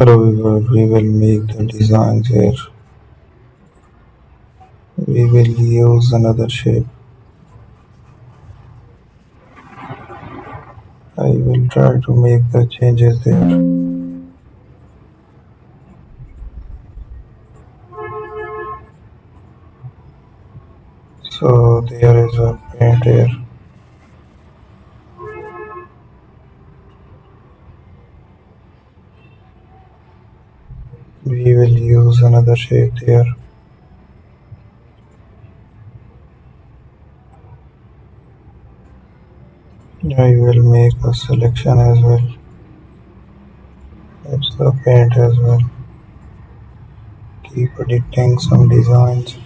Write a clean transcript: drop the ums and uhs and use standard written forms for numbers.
Hello viewer, we will make the designs here. We will use another shape. I will try to make the changes there. So there is a paint here. We will use another shape there. I will make a selection as well. It's the paint as well. Keep editing some designs.